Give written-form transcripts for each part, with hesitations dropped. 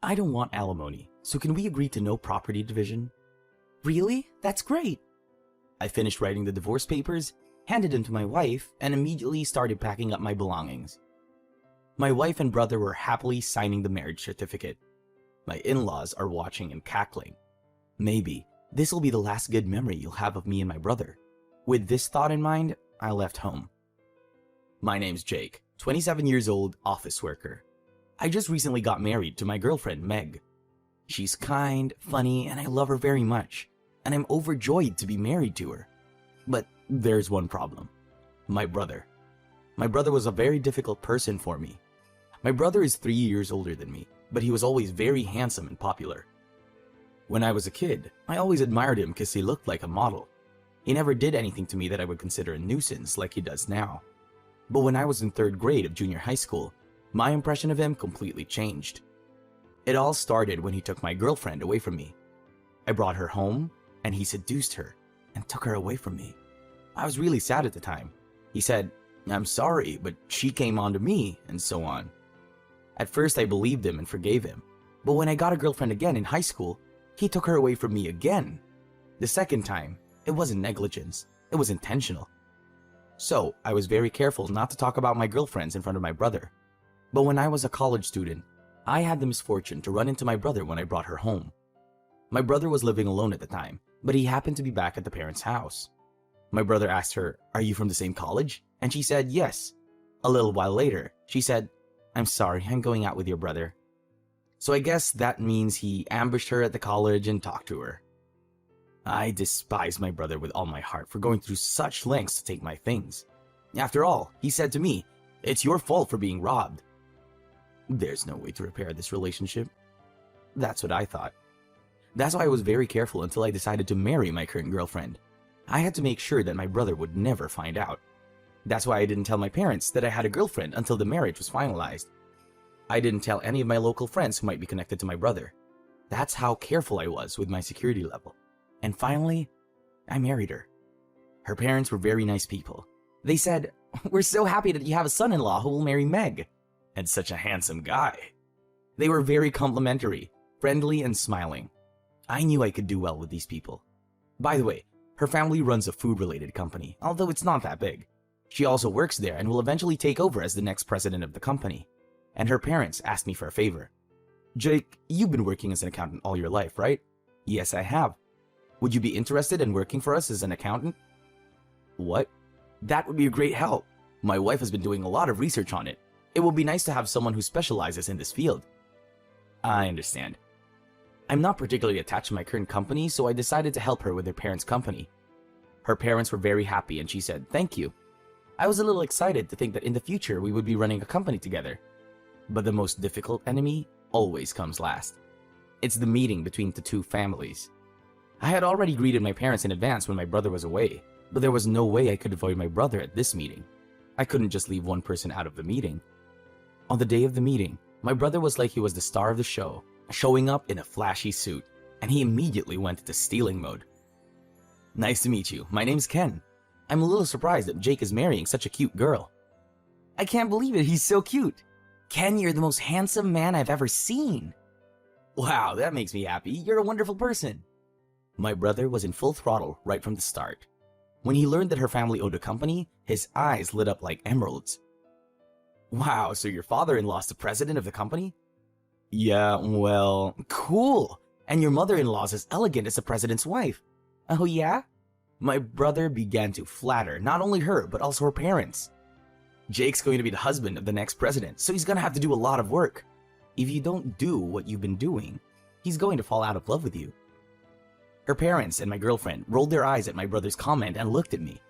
I don't want alimony, so can we agree to no property division? Really? That's great. I finished writing the divorce papers, handed them to my wife, and immediately started packing up my belongings. My wife and brother were happily signing the marriage certificate. My in-laws are watching and cackling. Maybe this will be the last good memory you'll have of me and my brother. With this thought in mind, I left home. My name's Jake, 27 years old, office worker. I just recently got married to my girlfriend, Meg. She's kind, funny, and I love her very much, and I'm overjoyed to be married to her. But there's one problem. My brother. My brother was a very difficult person for me. My brother is 3 years older than me, but he was always very handsome and popular. When I was a kid, I always admired him because he looked like a model. He never did anything to me that I would consider a nuisance like he does now. But when I was in 3rd grade of junior high school, my impression of him completely changed. It all started when he took my girlfriend away from me. I brought her home, and he seduced her and took her away from me. I was really sad at the time. He said, "I'm sorry, but she came on to me," and so on. At first I believed him and forgave him, but when I got a girlfriend again in high school, he took her away from me again. The second time, it wasn't negligence, it was intentional. So I was very careful not to talk about my girlfriends in front of my brother. But when I was a college student, I had the misfortune to run into my brother when I brought her home. My brother was living alone at the time, but he happened to be back at the parents' house. My brother asked her, "Are you from the same college?" And she said yes. A little while later, she said, "I'm sorry, I'm going out with your brother." So I guess that means he ambushed her at the college and talked to her. I despise my brother with all my heart for going through such lengths to take my things. After all, he said to me, "It's your fault for being robbed." There's no way to repair this relationship. That's what I thought. That's why I was very careful until I decided to marry my current girlfriend. I had to make sure that my brother would never find out. That's why I didn't tell my parents that I had a girlfriend until the marriage was finalized. I didn't tell any of my local friends who might be connected to my brother. That's how careful I was with my security level. And finally, I married her. Her parents were very nice people. They said, "We're so happy that you have a son-in-law who will marry Meg. And such a handsome guy." They were very complimentary, friendly, and smiling. I knew I could do well with these people. By the way, her family runs a food-related company, although it's not that big. She also works there and will eventually take over as the next president of the company. And her parents asked me for a favor. "Jake, you've been working as an accountant all your life, right?" "Yes, I have." "Would you be interested in working for us as an accountant?" "What?" "That would be a great help. My wife has been doing a lot of research on it. It will be nice to have someone who specializes in this field." I understand. I'm not particularly attached to my current company, so I decided to help her with her parents' company. Her parents were very happy and she said, "Thank you." I was a little excited to think that in the future we would be running a company together. But the most difficult enemy always comes last. It's the meeting between the two families. I had already greeted my parents in advance when my brother was away, but there was no way I could avoid my brother at this meeting. I couldn't just leave one person out of the meeting. On the day of the meeting, my brother was like he was the star of the show, showing up in a flashy suit, and he immediately went into stealing mode. "Nice to meet you. My name's Ken. I'm a little surprised that Jake is marrying such a cute girl." "I can't believe it. He's so cute. Ken, you're the most handsome man I've ever seen." "Wow, that makes me happy. You're a wonderful person." My brother was in full throttle right from the start. When he learned that her family owned a company, his eyes lit up like emeralds. "Wow, so your father-in-law's the president of the company?" "Yeah, well, cool. And your mother-in-law's as elegant as the president's wife." "Oh yeah?" My brother began to flatter not only her, but also her parents. "Jake's going to be the husband of the next president, so he's going to have to do a lot of work. If you don't do what you've been doing, he's going to fall out of love with you." Her parents and my girlfriend rolled their eyes at my brother's comment and looked at me.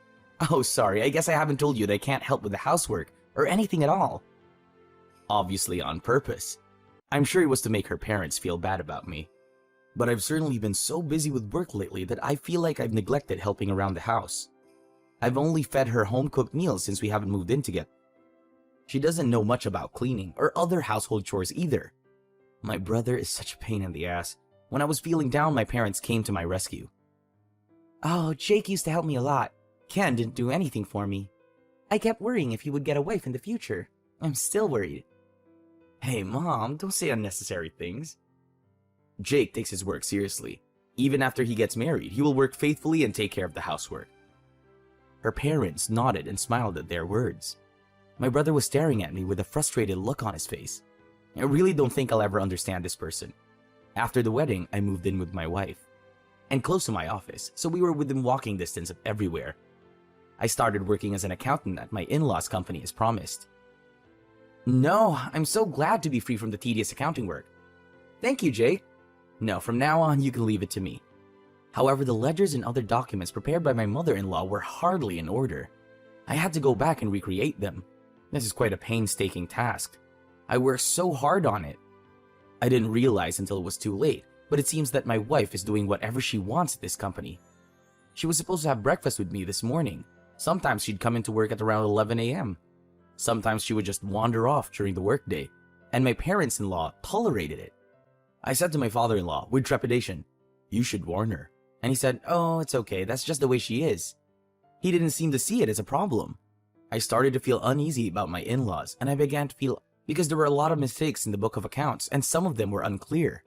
"Oh, sorry, I guess I haven't told you that I can't help with the housework or anything at all." Obviously on purpose. I'm sure it was to make her parents feel bad about me. But I've certainly been so busy with work lately that I feel like I've neglected helping around the house. I've only fed her home-cooked meals since we haven't moved in together. She doesn't know much about cleaning or other household chores either. My brother is such a pain in the ass. When I was feeling down, my parents came to my rescue. "Oh, Jake used to help me a lot. Ken didn't do anything for me. I kept worrying if he would get a wife in the future. I'm still worried." Hey, Mom, don't say unnecessary things. Jake takes his work seriously. Even after he gets married, he will work faithfully and take care of the housework. Her parents nodded and smiled at their words. My brother was staring at me with a frustrated look on his face. I really don't think I'll ever understand this person. After the wedding, I moved in with my wife, and close to my office, so we were within walking distance of everywhere. I started working as an accountant at my in-laws' company as promised. No, I'm so glad to be free from the tedious accounting work. Thank you, Jake. No, from now on, you can leave it to me. However, the ledgers and other documents prepared by my mother-in-law were hardly in order. I had to go back and recreate them. This is quite a painstaking task. I worked so hard on it. I didn't realize until it was too late, but it seems that my wife is doing whatever she wants at this company. She was supposed to have breakfast with me this morning. Sometimes she'd come into work at around 11 a.m. Sometimes she would just wander off during the workday, and my parents-in-law tolerated it. I said to my father-in-law with trepidation, "You should warn her." And he said, "Oh, it's okay, that's just the way she is." He didn't seem to see it as a problem. I started to feel uneasy about my in-laws, and I began to feel because there were a lot of mistakes in the book of accounts, and some of them were unclear.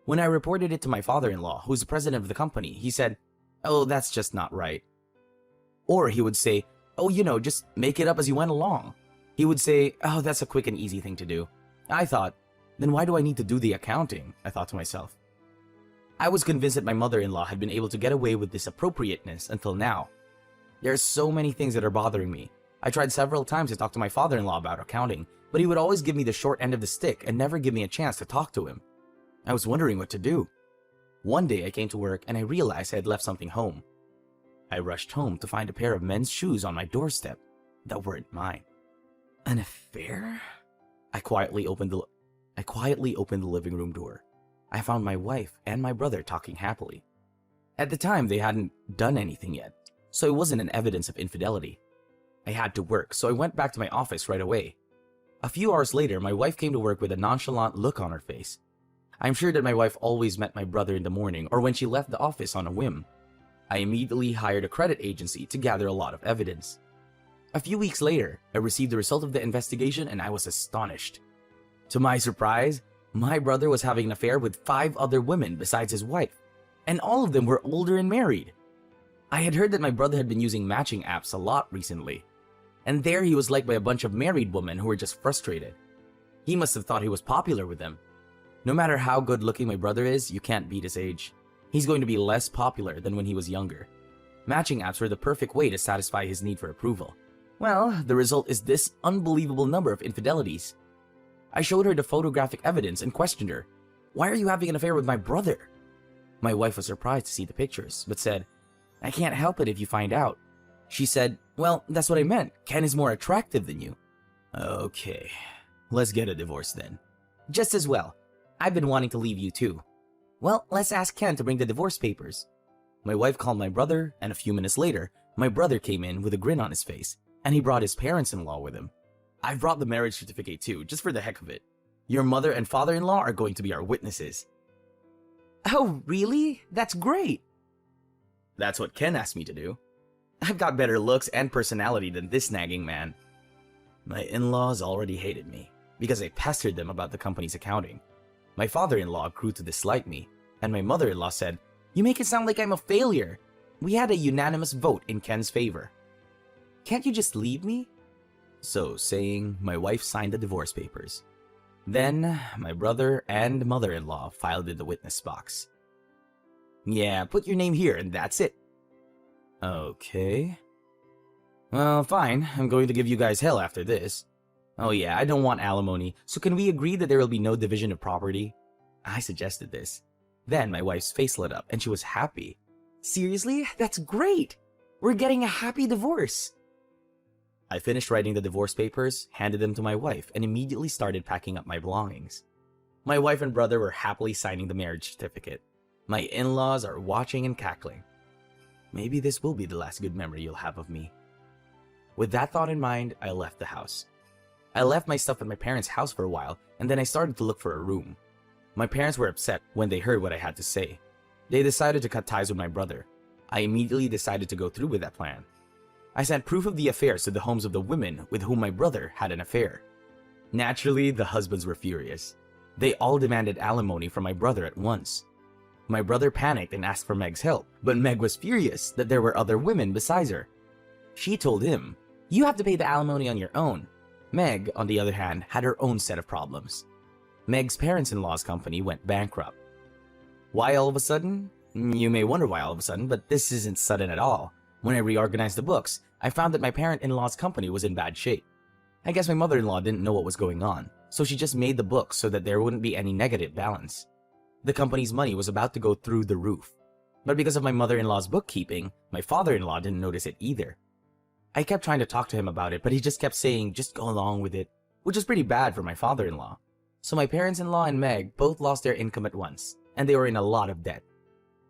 When I reported it to my father-in-law, who's the president of the company, he said, "Oh, that's just not right." Or he would say, "Oh, just make it up as you went along." He would say, "Oh, that's a quick and easy thing to do." I thought, then why do I need to do the accounting? I thought to myself. I was convinced that my mother-in-law had been able to get away with this appropriateness until now. There are so many things that are bothering me. I tried several times to talk to my father-in-law about accounting, but he would always give me the short end of the stick and never give me a chance to talk to him. I was wondering what to do. One day I came to work and I realized I had left something home. I rushed home to find a pair of men's shoes on my doorstep that weren't mine. An affair? I quietly opened the living room door. I found my wife and my brother talking happily. At the time, they hadn't done anything yet, so it wasn't an evidence of infidelity. I had to work, so I went back to my office right away. A few hours later, my wife came to work with a nonchalant look on her face. I'm sure that my wife always met my brother in the morning or when she left the office on a whim. I immediately hired a credit agency to gather a lot of evidence. A few weeks later, I received the result of the investigation and I was astonished. To my surprise, my brother was having an affair with 5 other women besides his wife, and all of them were older and married. I had heard that my brother had been using matching apps a lot recently, and there he was liked by a bunch of married women who were just frustrated. He must have thought he was popular with them. No matter how good looking my brother is, you can't beat his age. He's going to be less popular than when he was younger. Matching apps were the perfect way to satisfy his need for approval. Well, the result is this unbelievable number of infidelities. I showed her the photographic evidence and questioned her, "Why are you having an affair with my brother?" My wife was surprised to see the pictures, but said, "I can't help it if you find out." She said, "Well, that's what I meant. Ken is more attractive than you." Okay, let's get a divorce then. Just as well. I've been wanting to leave you too. Well, let's ask Ken to bring the divorce papers. My wife called my brother, and a few minutes later, my brother came in with a grin on his face, and he brought his parents-in-law with him. I brought the marriage certificate too, just for the heck of it. Your mother and father-in-law are going to be our witnesses. Oh, really? That's great. That's what Ken asked me to do. I've got better looks and personality than this nagging man. My in-laws already hated me, because I pestered them about the company's accounting. My father-in-law grew to dislike me, and my mother-in-law said, "You make it sound like I'm a failure." We had a unanimous vote in Ken's favor. Can't you just leave me? So saying, my wife signed the divorce papers. Then, my brother and mother-in-law filed in the witness box. Yeah, put your name here and that's it. Okay. Well, fine. I'm going to give you guys hell after this. Oh yeah, I don't want alimony, so can we agree that there will be no division of property? I suggested this. Then my wife's face lit up and she was happy. Seriously? That's great! We're getting a happy divorce! I finished writing the divorce papers, handed them to my wife, and immediately started packing up my belongings. My wife and brother were happily signing the marriage certificate. My in-laws are watching and cackling. Maybe this will be the last good memory you'll have of me. With that thought in mind, I left the house. I left my stuff at my parents' house for a while, and then I started to look for a room. My parents were upset when they heard what I had to say. They decided to cut ties with my brother. I immediately decided to go through with that plan. I sent proof of the affairs to the homes of the women with whom my brother had an affair. Naturally, the husbands were furious. They all demanded alimony from my brother at once. My brother panicked and asked for Meg's help, but Meg was furious that there were other women besides her. She told him, "You have to pay the alimony on your own." Meg, on the other hand, had her own set of problems. Meg's parents-in-law's company went bankrupt. Why all of a sudden? You may wonder why all of a sudden, but this isn't sudden at all. When I reorganized the books, I found that my parent-in-law's company was in bad shape. I guess my mother-in-law didn't know what was going on, so she just made the books so that there wouldn't be any negative balance. The company's money was about to go through the roof. But because of my mother-in-law's bookkeeping, my father-in-law didn't notice it either. I kept trying to talk to him about it, but he just kept saying, just go along with it, which was pretty bad for my father-in-law. So my parents-in-law and Meg both lost their income at once, and they were in a lot of debt.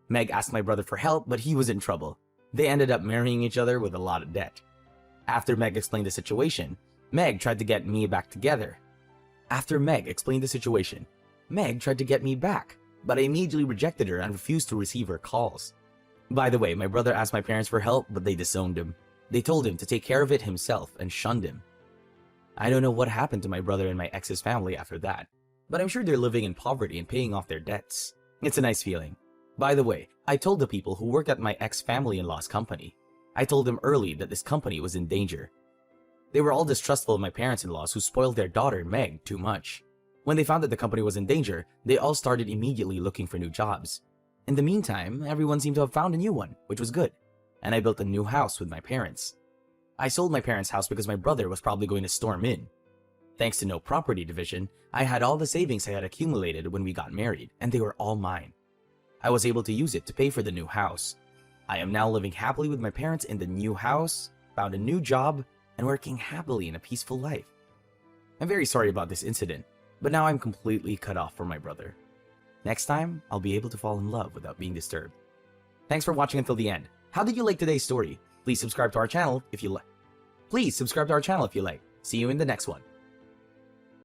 Meg asked my brother for help, but he was in trouble. They ended up marrying each other with a lot of debt. After Meg explained the situation, Meg tried to get me back together. After Meg explained the situation, Meg tried to get me back, but I immediately rejected her and refused to receive her calls. By the way, my brother asked my parents for help, but they disowned him. They told him to take care of it himself and shunned him. I don't know what happened to my brother and my ex's family after that, but I'm sure they're living in poverty and paying off their debts. It's a nice feeling. By the way, I told the people who work at my ex-family-in-law's company. I told them early that this company was in danger. They were all distrustful of my parents-in-laws who spoiled their daughter, Meg, too much. When they found that the company was in danger, they all started immediately looking for new jobs. In the meantime, everyone seemed to have found a new one, which was good, and I built a new house with my parents. I sold my parents' house because my brother was probably going to storm in. Thanks to no property division, I had all the savings I had accumulated when we got married, and they were all mine. I was able to use it to pay for the new house. I am now living happily with my parents in the new house, found a new job, and working happily in a peaceful life. I'm very sorry about this incident, but now I'm completely cut off from my brother. Next time, I'll be able to fall in love without being disturbed. Thanks for watching until the end. How did you like today's story? Please subscribe to our channel if you like. See you in the next one.